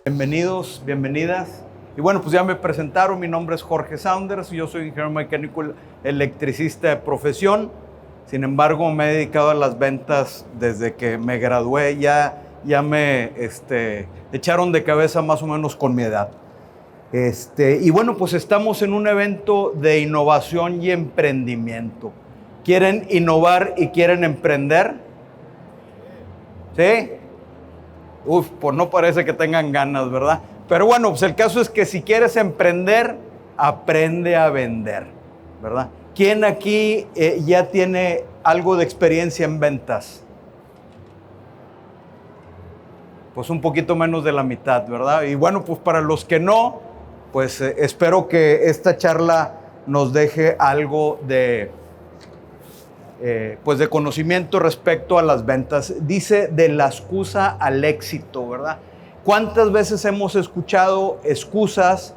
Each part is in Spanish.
Bienvenidos, bienvenidas. Y bueno, pues ya me presentaron, mi nombre es Jorge Saunders, yo soy ingeniero mecánico electricista de profesión. Sin embargo, me he dedicado a las ventas desde que me gradué, ya me echaron de cabeza más o menos con mi edad. Y bueno, pues estamos en un evento de innovación y emprendimiento. ¿Quieren innovar y quieren emprender? ¿Sí? Pues no parece que tengan ganas, ¿verdad? Pero bueno, pues el caso es que si quieres emprender, aprende a vender, ¿verdad? ¿Quién aquí ya tiene algo de experiencia en ventas? Pues un poquito menos de la mitad, ¿verdad? Y bueno, pues para los que no, pues espero que esta charla nos deje algo de conocimiento respecto a las ventas. Dice de la excusa al éxito, ¿verdad? ¿Cuántas veces hemos escuchado excusas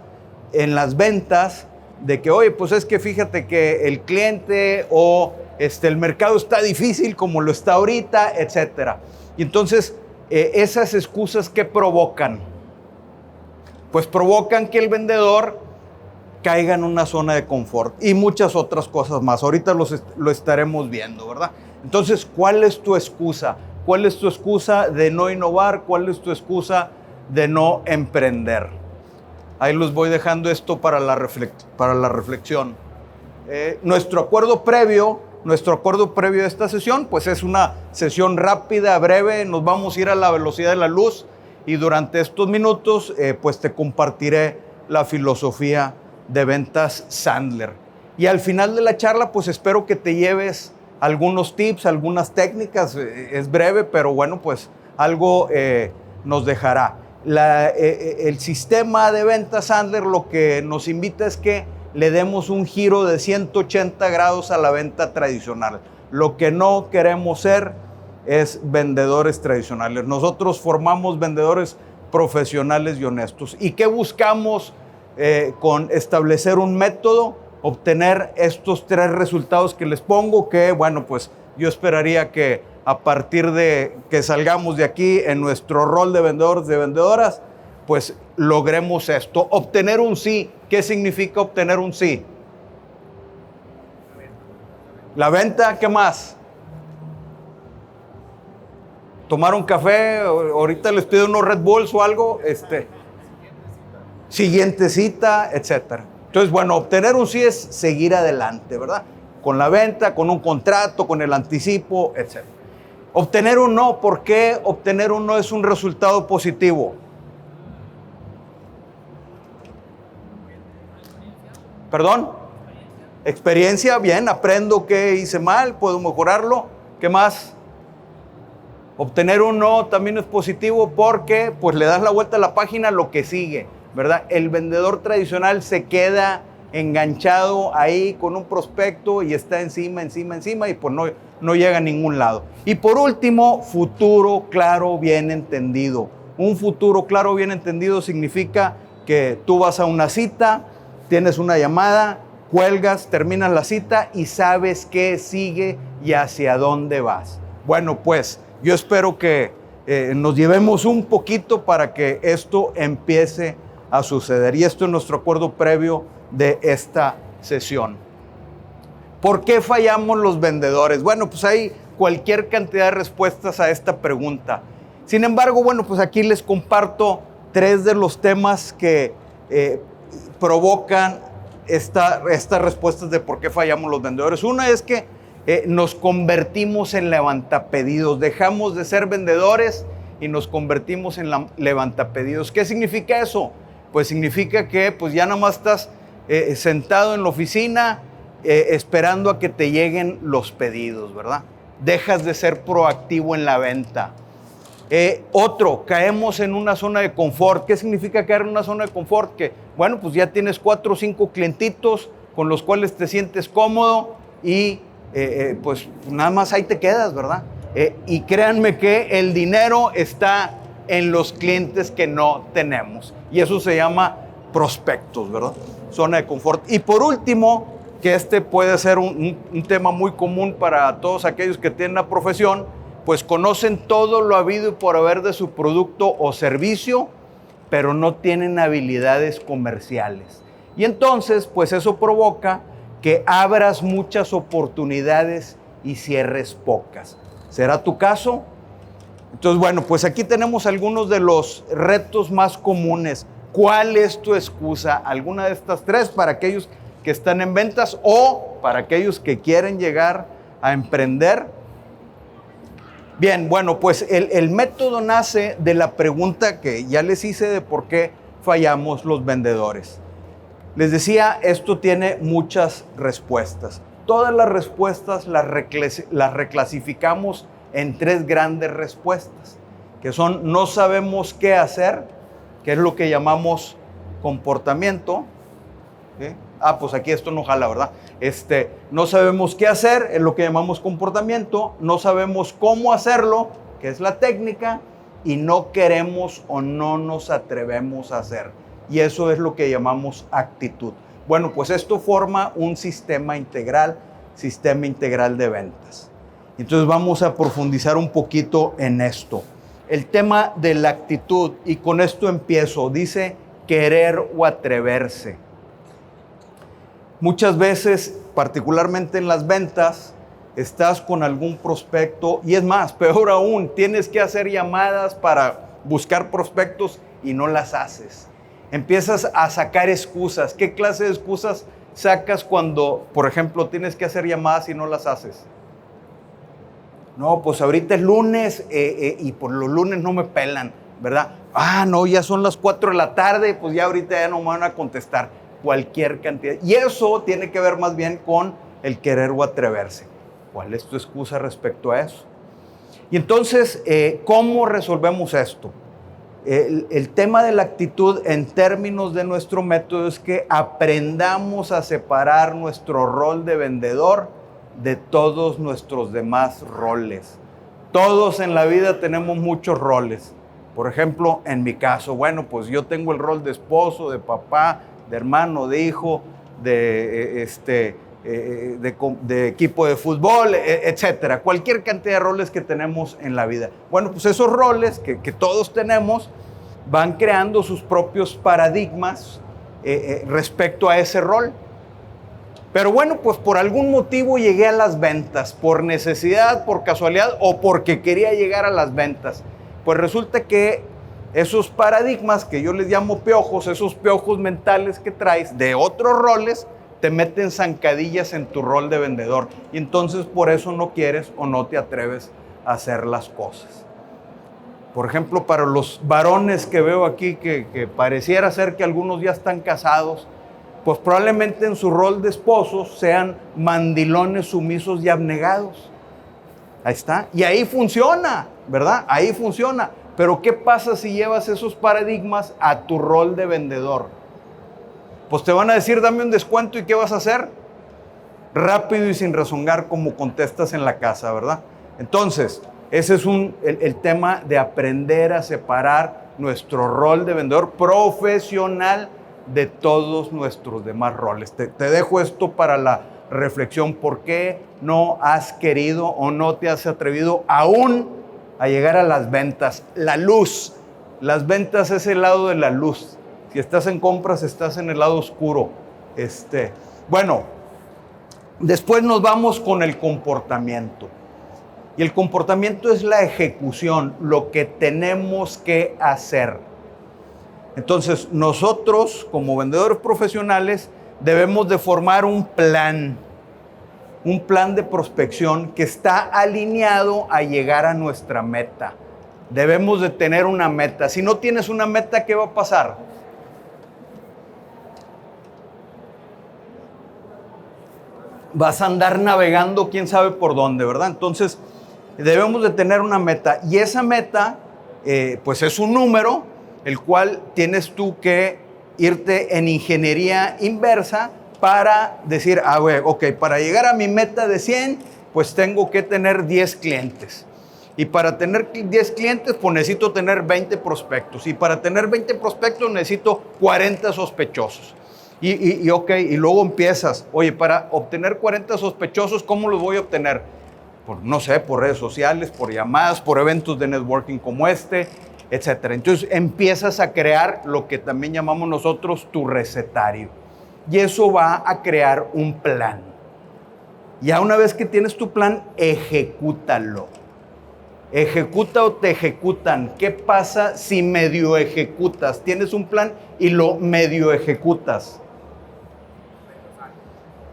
en las ventas de que, oye, pues es que fíjate que el cliente o el mercado está difícil como lo está ahorita, etcétera? Y entonces, esas excusas, ¿qué provocan? Pues provocan que el vendedor caiga en una zona de confort y muchas otras cosas más. Ahorita lo estaremos viendo, ¿verdad? Entonces, ¿cuál es tu excusa? ¿Cuál es tu excusa de no innovar? ¿Cuál es tu excusa de no emprender? Ahí los voy dejando esto para la reflexión. Nuestro acuerdo previo de esta sesión, pues es una sesión rápida, breve. Nos vamos a ir a la velocidad de la luz y durante estos minutos, pues te compartiré la filosofía de ventas Sandler. Y al final de la charla, pues espero que te lleves algunos tips, algunas técnicas. Es breve, pero bueno, pues algo nos dejará. El sistema de ventas Sandler lo que nos invita es que le demos un giro de 180 grados a la venta tradicional. Lo que no queremos ser es vendedores tradicionales. Nosotros formamos vendedores profesionales y honestos. ¿Y qué buscamos con establecer un método? Obtener estos 3 resultados que les pongo, que bueno, pues yo esperaría que a partir de que salgamos de aquí en nuestro rol de vendedores, de vendedoras, pues logremos esto. Obtener un sí. ¿Qué significa obtener un sí? La venta, ¿qué más? Tomar un café, ahorita les pido unos Red Bulls o algo, siguiente cita, etcétera. Entonces, bueno, obtener un sí es seguir adelante, ¿verdad? Con la venta, con un contrato, con el anticipo, etcétera. Obtener un no, ¿por qué obtener un no es un resultado positivo? ¿Perdón? Experiencia, bien, aprendo qué hice mal, puedo mejorarlo. ¿Qué más? Obtener un no también es positivo porque pues le das la vuelta a la página a lo que sigue, ¿verdad? El vendedor tradicional se queda enganchado ahí con un prospecto y está encima y pues no llega a ningún lado. Y por último, futuro claro, bien entendido. Un futuro claro, bien entendido significa que tú vas a una cita, tienes una llamada, cuelgas, terminas la cita y sabes qué sigue y hacia dónde vas. Bueno, pues yo espero que nos llevemos un poquito para que esto empiece a suceder. Y esto es nuestro acuerdo previo de esta sesión. ¿Por qué fallamos los vendedores? Bueno, pues hay cualquier cantidad de respuestas a esta pregunta. Sin embargo, bueno, pues aquí les comparto 3 de los temas que provocan estas respuestas de por qué fallamos los vendedores. Una es que nos convertimos en levantapedidos. Dejamos de ser vendedores y nos convertimos en levantapedidos. ¿Qué significa eso? Pues significa que pues ya nada más estás sentado en la oficina esperando a que te lleguen los pedidos, ¿verdad? Dejas de ser proactivo en la venta. Caemos en una zona de confort. ¿Qué significa caer en una zona de confort? Que, bueno, pues ya tienes 4 o 5 clientitos con los cuales te sientes cómodo y pues nada más ahí te quedas, ¿verdad? Y créanme que el dinero está en los clientes que no tenemos. Y eso se llama prospectos, ¿verdad? Zona de confort. Y por último, que puede ser un tema muy común para todos aquellos que tienen la profesión, pues conocen todo lo habido y por haber de su producto o servicio pero no tienen habilidades comerciales. Y entonces, pues eso provoca que abras muchas oportunidades y cierres pocas. ¿Será tu caso? Entonces, bueno, pues aquí tenemos algunos de los retos más comunes. ¿Cuál es tu excusa? ¿Alguna de estas tres para aquellos que están en ventas o para aquellos que quieren llegar a emprender? Bien, bueno, pues el método nace de la pregunta que ya les hice de por qué fallamos los vendedores. Les decía, esto tiene muchas respuestas. Todas las respuestas las reclasificamos en tres grandes respuestas, que son no sabemos qué hacer, que es lo que llamamos comportamiento. ¿Sí? Pues aquí esto no jala, ¿verdad? No sabemos qué hacer, es lo que llamamos comportamiento. No sabemos cómo hacerlo, que es la técnica. Y no queremos o no nos atrevemos a hacer. Y eso es lo que llamamos actitud. Bueno, pues esto forma un sistema integral de ventas. Entonces vamos a profundizar un poquito en esto. El tema de la actitud, y con esto empiezo, dice querer o atreverse. Muchas veces, particularmente en las ventas, estás con algún prospecto y es más, peor aún, tienes que hacer llamadas para buscar prospectos y no las haces. Empiezas a sacar excusas. ¿Qué clase de excusas sacas cuando, por ejemplo, tienes que hacer llamadas y no las haces? No, pues ahorita es lunes y por los lunes no me pelan, ¿verdad? No, ya son las 4 de la tarde, pues ya ahorita ya no me van a contestar. Cualquier cantidad. Y eso tiene que ver más bien con el querer o atreverse. ¿Cuál es tu excusa respecto a eso? Y entonces, ¿cómo resolvemos esto? El tema de la actitud en términos de nuestro método es que aprendamos a separar nuestro rol de vendedor de todos nuestros demás roles. Todos en la vida tenemos muchos roles. Por ejemplo, en mi caso, bueno, pues yo tengo el rol de esposo, de papá, de hermano, de hijo, de equipo de fútbol, etcétera. Cualquier cantidad de roles que tenemos en la vida. Bueno, pues esos roles que todos tenemos van creando sus propios paradigmas respecto a ese rol. Pero bueno, pues por algún motivo llegué a las ventas, por necesidad, por casualidad o porque quería llegar a las ventas. Pues resulta que esos paradigmas que yo les llamo piojos, esos piojos mentales que traes de otros roles, te meten zancadillas en tu rol de vendedor. Y entonces por eso no quieres o no te atreves a hacer las cosas. Por ejemplo, para los varones que veo aquí, que pareciera ser que algunos ya están casados, pues probablemente en su rol de esposos sean mandilones, sumisos y abnegados. Ahí está. Y ahí funciona, ¿verdad? Ahí funciona. Pero ¿qué pasa si llevas esos paradigmas a tu rol de vendedor? Pues te van a decir, dame un descuento, ¿y qué vas a hacer? Rápido y sin rezongar, como contestas en la casa, ¿verdad? Entonces, ese es el tema de aprender a separar nuestro rol de vendedor profesional de todos nuestros demás roles. Te dejo esto para la reflexión. ¿Por qué no has querido o no te has atrevido aún a llegar a las ventas? La luz. Las ventas es el lado de la luz. Si estás en compras, estás en el lado oscuro. Bueno, después nos vamos con el comportamiento. Y el comportamiento es la ejecución, lo que tenemos que hacer. Entonces, nosotros, como vendedores profesionales, debemos de formar un plan de prospección que está alineado a llegar a nuestra meta. Debemos de tener una meta. Si no tienes una meta, ¿qué va a pasar? Vas a andar navegando quién sabe por dónde, ¿verdad? Entonces, debemos de tener una meta. Y esa meta, pues es un número, el cual tienes tú que irte en ingeniería inversa para decir, ok, para llegar a mi meta de 100, pues tengo que tener 10 clientes. Y para tener 10 clientes, pues necesito tener 20 prospectos. Y para tener 20 prospectos, necesito 40 sospechosos. Y luego empiezas, oye, para obtener 40 sospechosos, ¿cómo los voy a obtener? No sé, por redes sociales, por llamadas, por eventos de networking como este. etcétera. Entonces empiezas a crear lo que también llamamos nosotros tu recetario. Y eso va a crear un plan. Ya una vez que tienes tu plan, ejecútalo. Ejecuta o te ejecutan. ¿Qué pasa si medio ejecutas? Tienes un plan y lo medio ejecutas.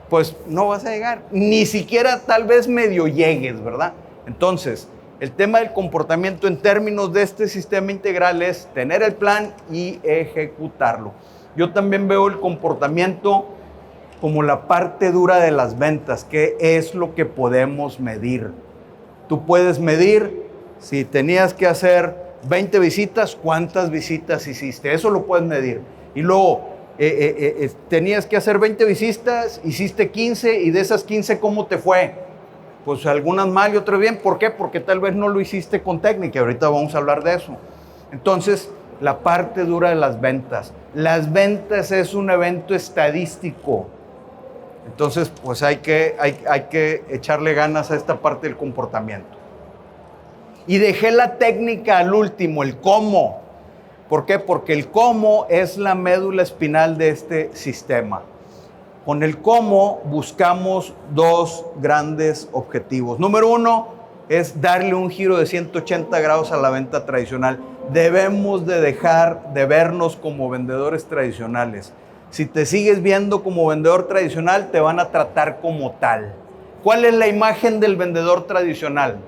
Pues no vas a llegar. Ni siquiera tal vez medio llegues, ¿verdad? Entonces, el tema del comportamiento en términos de este sistema integral es tener el plan y ejecutarlo. Yo también veo el comportamiento como la parte dura de las ventas, que es lo que podemos medir. Tú puedes medir si tenías que hacer 20 visitas, ¿cuántas visitas hiciste? Eso lo puedes medir. Y luego, tenías que hacer 20 visitas, hiciste 15 y de esas 15, ¿cómo te fue? Pues algunas mal y otras bien. ¿Por qué? Porque tal vez no lo hiciste con técnica. Ahorita vamos a hablar de eso. Entonces, la parte dura de las ventas. Las ventas es un evento estadístico. Entonces, pues hay que echarle ganas a esta parte del comportamiento. Y dejé la técnica al último, el cómo. ¿Por qué? Porque el cómo es la médula espinal de este sistema. Con el cómo buscamos dos grandes objetivos. Número uno es darle un giro de 180 grados a la venta tradicional. Debemos de dejar de vernos como vendedores tradicionales. Si te sigues viendo como vendedor tradicional, te van a tratar como tal. ¿Cuál es la imagen del vendedor tradicional?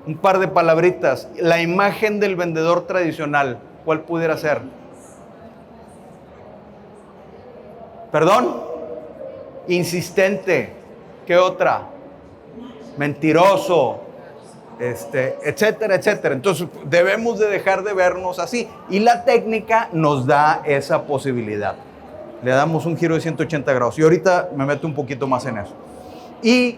Un par de palabritas. La imagen del vendedor tradicional, ¿cuál pudiera ser? ¿Perdón? Insistente. ¿Qué otra? Mentiroso. Etcétera, etcétera. Entonces, debemos de dejar de vernos así. Y la técnica nos da esa posibilidad. Le damos un giro de 180 grados. Y ahorita me meto un poquito más en eso. Y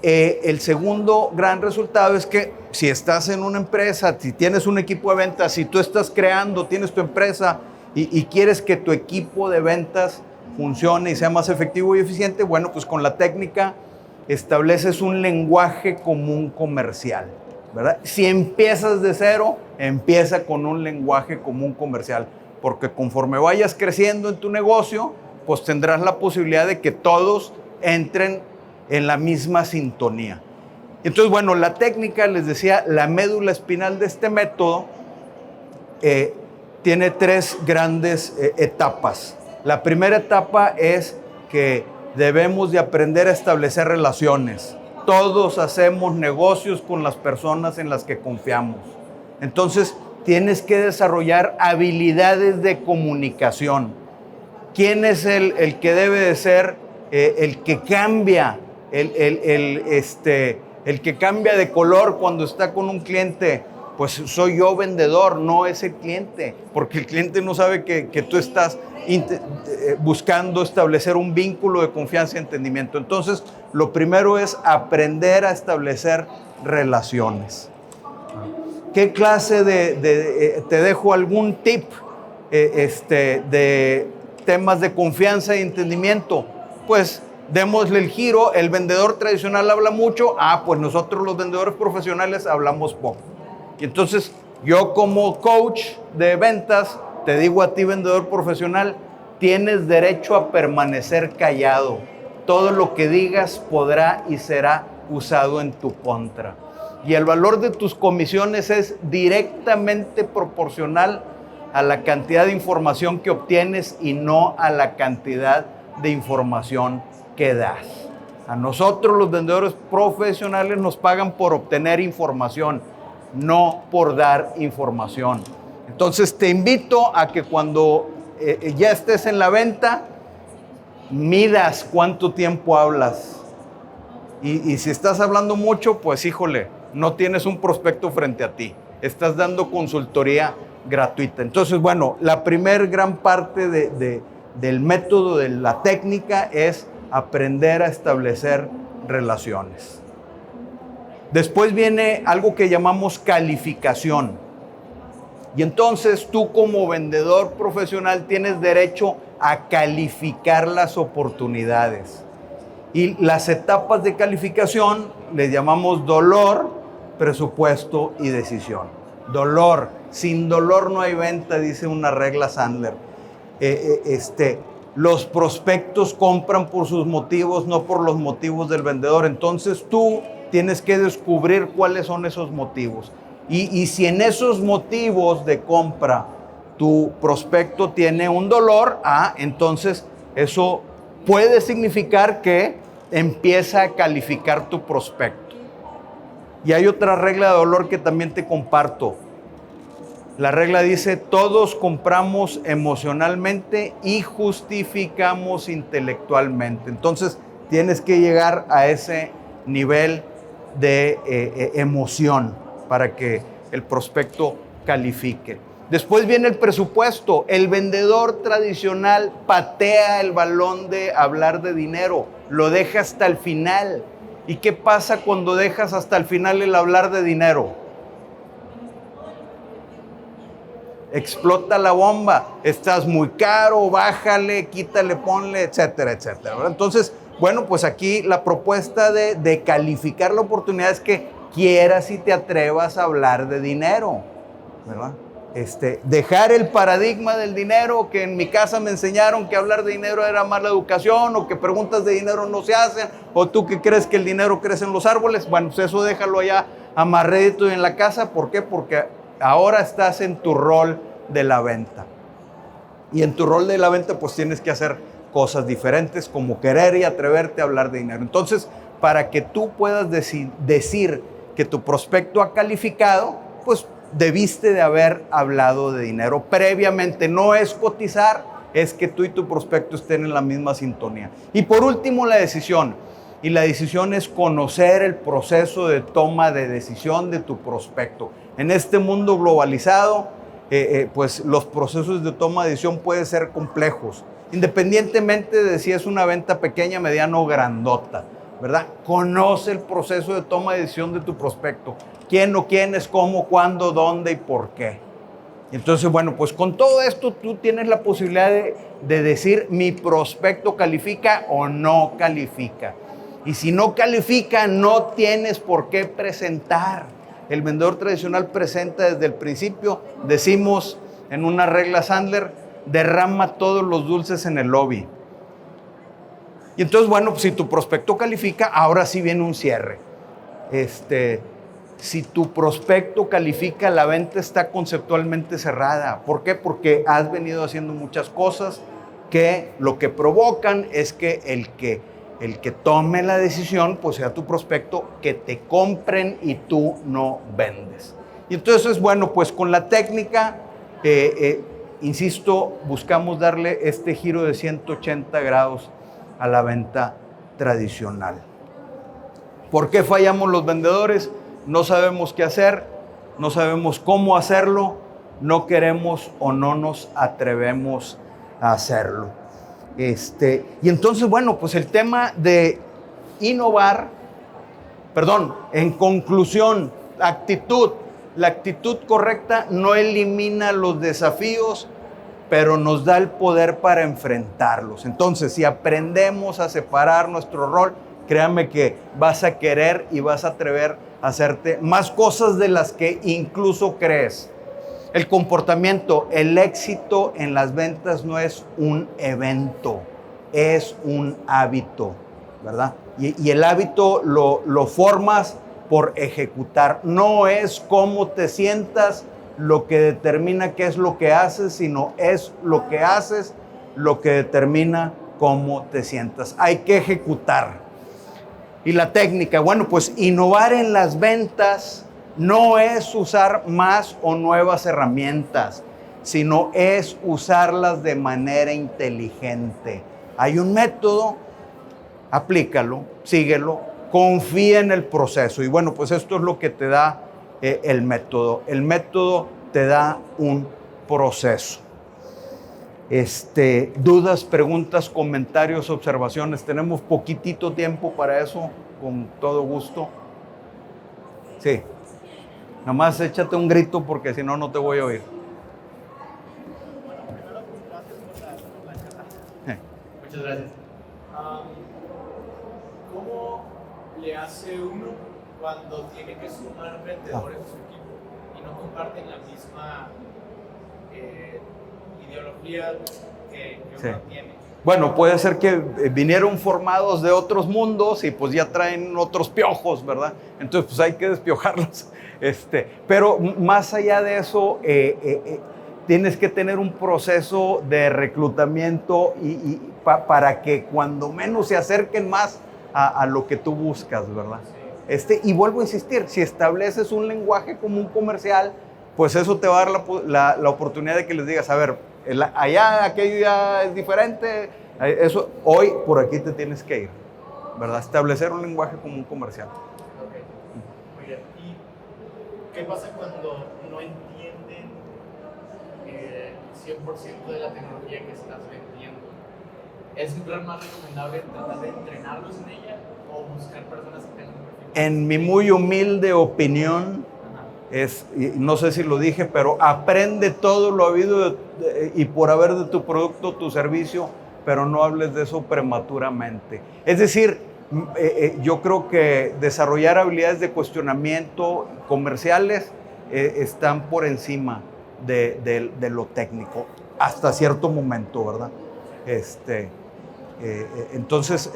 el segundo gran resultado es que si estás en una empresa, si tienes un equipo de ventas, si tú estás creando, tienes tu empresa y quieres que tu equipo de ventas funcione y sea más efectivo y eficiente, bueno, pues con la técnica estableces un lenguaje común comercial, ¿verdad? Si empiezas de cero, empieza con un lenguaje común comercial, porque conforme vayas creciendo en tu negocio, pues tendrás la posibilidad de que todos entren en la misma sintonía. Entonces, bueno, la técnica, les decía, la médula espinal de este método tiene tres grandes etapas. La primera etapa es que debemos de aprender a establecer relaciones. Todos hacemos negocios con las personas en las que confiamos. Entonces, tienes que desarrollar habilidades de comunicación. ¿Quién es el que debe de ser el que cambia? El que cambia de color cuando está con un cliente, pues soy yo vendedor, no es el cliente, porque el cliente no sabe que tú estás buscando establecer un vínculo de confianza y entendimiento. Entonces, lo primero es aprender a establecer relaciones. ¿Qué clase te dejo algún tip de temas de confianza y entendimiento? Pues démosle el giro. El vendedor tradicional habla mucho, pues nosotros los vendedores profesionales hablamos poco. Y entonces yo como coach de ventas te digo a ti, vendedor profesional, tienes derecho a permanecer callado. Todo lo que digas podrá y será usado en tu contra. Y el valor de tus comisiones es directamente proporcional a la cantidad de información que obtienes y no a la cantidad de información que das. A nosotros los vendedores profesionales nos pagan por obtener información, no por dar información. Entonces te invito a que cuando ya estés en la venta, midas cuánto tiempo hablas. Y si estás hablando mucho, pues híjole, no tienes un prospecto frente a ti. Estás dando consultoría gratuita. Entonces, bueno, la primer gran parte del método, de la técnica, es aprender a establecer relaciones. Después viene algo que llamamos calificación. Y entonces tú como vendedor profesional tienes derecho a calificar las oportunidades. Y las etapas de calificación les llamamos dolor, presupuesto y decisión. Dolor. Sin dolor no hay venta, dice una regla Sandler. Los prospectos compran por sus motivos, no por los motivos del vendedor. Entonces tú tienes que descubrir cuáles son esos motivos. Y si en esos motivos de compra tu prospecto tiene un dolor, entonces eso puede significar que empieza a calificar tu prospecto. Y hay otra regla de dolor que también te comparto. La regla dice, todos compramos emocionalmente y justificamos intelectualmente. Entonces, tienes que llegar a ese nivel de emoción para que el prospecto califique. Después viene el presupuesto. El vendedor tradicional patea el balón de hablar de dinero, lo deja hasta el final. ¿Y qué pasa cuando dejas hasta el final el hablar de dinero? Explota la bomba, estás muy caro, bájale, quítale, ponle, etcétera, etcétera, ¿verdad? Entonces, bueno, pues aquí la propuesta de calificar la oportunidad es que quieras y te atrevas a hablar de dinero, ¿verdad? Dejar el paradigma del dinero, que en mi casa me enseñaron que hablar de dinero era mala educación, o que preguntas de dinero no se hacen, o tú que crees que el dinero crece en los árboles. Bueno, pues eso déjalo allá amarradito en la casa. ¿Por qué? Porque ahora estás en tu rol de la venta. Y en tu rol de la venta, pues tienes que hacer cosas diferentes, como querer y atreverte a hablar de dinero. Entonces, para que tú puedas decir que tu prospecto ha calificado, pues debiste de haber hablado de dinero previamente. No es cotizar, es que tú y tu prospecto estén en la misma sintonía. Y por último, la decisión. Y la decisión es conocer el proceso de toma de decisión de tu prospecto. En este mundo globalizado, pues los procesos de toma de decisión pueden ser complejos, independientemente de si es una venta pequeña, mediana o grandota, ¿verdad? Conoce el proceso de toma de decisión de tu prospecto. ¿Quién o quiénes, cómo, cuándo, dónde y por qué? Entonces, bueno, pues con todo esto tú tienes la posibilidad de decir, mi prospecto califica o no califica. Y si no califica, no tienes por qué presentar. El vendedor tradicional presenta desde el principio. Decimos en una regla Sandler, derrama todos los dulces en el lobby. Y entonces, bueno, pues si tu prospecto califica, ahora sí viene un cierre. Si tu prospecto califica, la venta está conceptualmente cerrada. ¿Por qué? Porque has venido haciendo muchas cosas que lo que provocan es que el que tome la decisión, pues sea tu prospecto, que te compren y tú no vendes. Y entonces, bueno, pues con la técnica, insisto, buscamos darle este giro de 180 grados a la venta tradicional. ¿Por qué fallamos los vendedores? No sabemos qué hacer, no sabemos cómo hacerlo, no queremos o no nos atrevemos a hacerlo. Y entonces, bueno, pues el tema de innovar, en conclusión, actitud. La actitud correcta no elimina los desafíos, pero nos da el poder para enfrentarlos. Entonces, si aprendemos a separar nuestro rol, créanme que vas a querer y vas a atrever a hacerte más cosas de las que incluso crees. El comportamiento, el éxito en las ventas no es un evento, es un hábito, ¿verdad? Y el hábito lo formas por ejecutar. No es cómo te sientas lo que determina qué es lo que haces, sino es lo que haces lo que determina cómo te sientas. Hay que ejecutar. Y la técnica, bueno, pues innovar en las ventas no es usar más o nuevas herramientas, sino es usarlas de manera inteligente. Hay un método, aplícalo, síguelo, confía en el proceso. Y bueno, pues esto es lo que te da el método. El método te da un proceso. Dudas, preguntas, comentarios, observaciones. Tenemos poquitito tiempo para eso, con todo gusto. Sí. Nada más échate un grito porque si no, no te voy a oír. Muchas gracias. ¿Cómo le hace uno cuando tiene que sumar vendedores a su equipo y no comparten la misma ideología que Sí. uno tiene. Bueno, puede ser que vinieron formados de otros mundos y pues ya traen otros piojos, ¿verdad? Entonces pues hay que despiojarlos. Pero más allá de eso, tienes que tener un proceso de reclutamiento para que cuando menos se acerquen más a lo que tú buscas, ¿verdad? Sí. Y vuelvo a insistir, si estableces un lenguaje común comercial, pues eso te va a dar la oportunidad de que les digas, a ver, allá aquello ya es diferente, eso, hoy por aquí te tienes que ir, ¿verdad? Establecer un lenguaje común comercial. Ok, muy bien. ¿Y qué pasa cuando no entienden el 100% de la tecnología que estás vendiendo? ¿Es más recomendable tratar de entrenarlos en ella o buscar personas que tengan un perfil? En mi muy humilde opinión, y no sé si lo dije, pero aprende todo lo habido y por haber de tu producto, tu servicio, pero no hables de eso prematuramente. Es decir, yo creo que desarrollar habilidades de cuestionamiento comerciales están por encima de lo técnico, hasta cierto momento, ¿verdad? Entonces,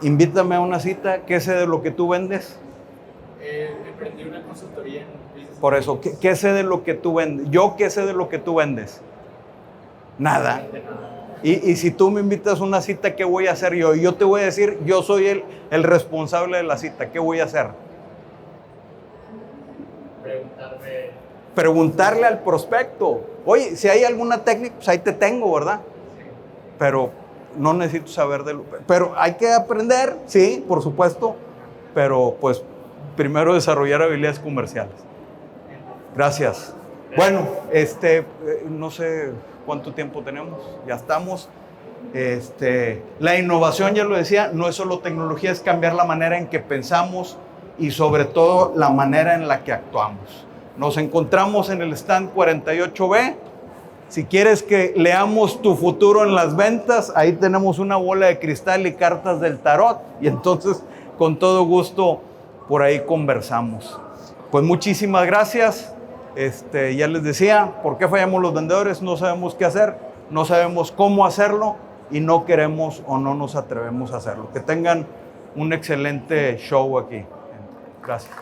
invítame a una cita. ¿Qué sé de lo que tú vendes? Emprendí una consultoría en business. Por eso, ¿qué sé de lo que tú vendes? ¿Yo qué sé de lo que tú vendes? Nada. Y si tú me invitas a una cita, ¿qué voy a hacer yo? Y yo te voy a decir, yo soy el responsable de la cita. ¿Qué voy a hacer? Preguntarle al prospecto. Oye, si hay alguna técnica, pues ahí te tengo, ¿verdad? Sí. Pero no necesito saber de lo... Pero hay que aprender, sí, por supuesto. Pero pues primero desarrollar habilidades comerciales. Gracias. Bueno, no sé cuánto tiempo tenemos, ya estamos. La innovación, ya lo decía, no es solo tecnología, es cambiar la manera en que pensamos y sobre todo la manera en la que actuamos. Nos encontramos en el stand 48B. Si quieres que leamos tu futuro en las ventas, ahí tenemos una bola de cristal y cartas del tarot. Y entonces, con todo gusto, por ahí conversamos. Pues muchísimas gracias. Ya les decía, ¿por qué fallamos los vendedores? No sabemos qué hacer, no sabemos cómo hacerlo y no queremos o no nos atrevemos a hacerlo. Que tengan un excelente show aquí. Gracias.